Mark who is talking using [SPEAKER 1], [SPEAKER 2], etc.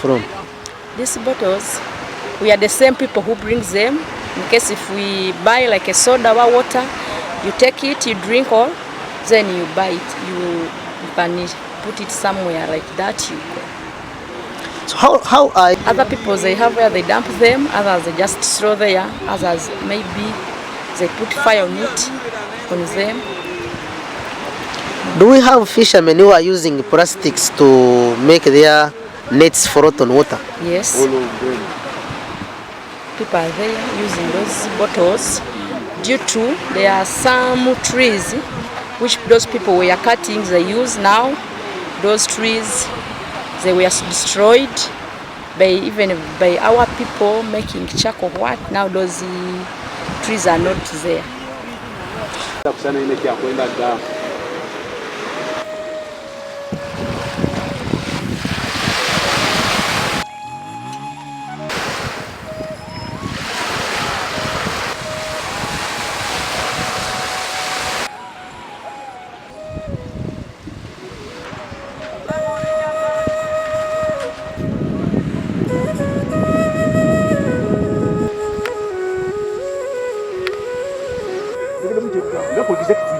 [SPEAKER 1] from?
[SPEAKER 2] These bottles, we are the same people who brings them. In case if we buy like a soda or water, you take it, you drink all, then you buy it. You can put it somewhere like that. You go.
[SPEAKER 1] So how are
[SPEAKER 2] Other people, they have where they dump them, others they just throw there, others maybe they put fire on it, on them.
[SPEAKER 1] do we have fishermen who are using plastics to make their nets float on water?
[SPEAKER 2] Yes. People are there using those bottles due to there are some trees which those people were cutting, they use now. Those trees, they were destroyed even by our people making charcoal. What now? Those trees are not there.
[SPEAKER 3] Executive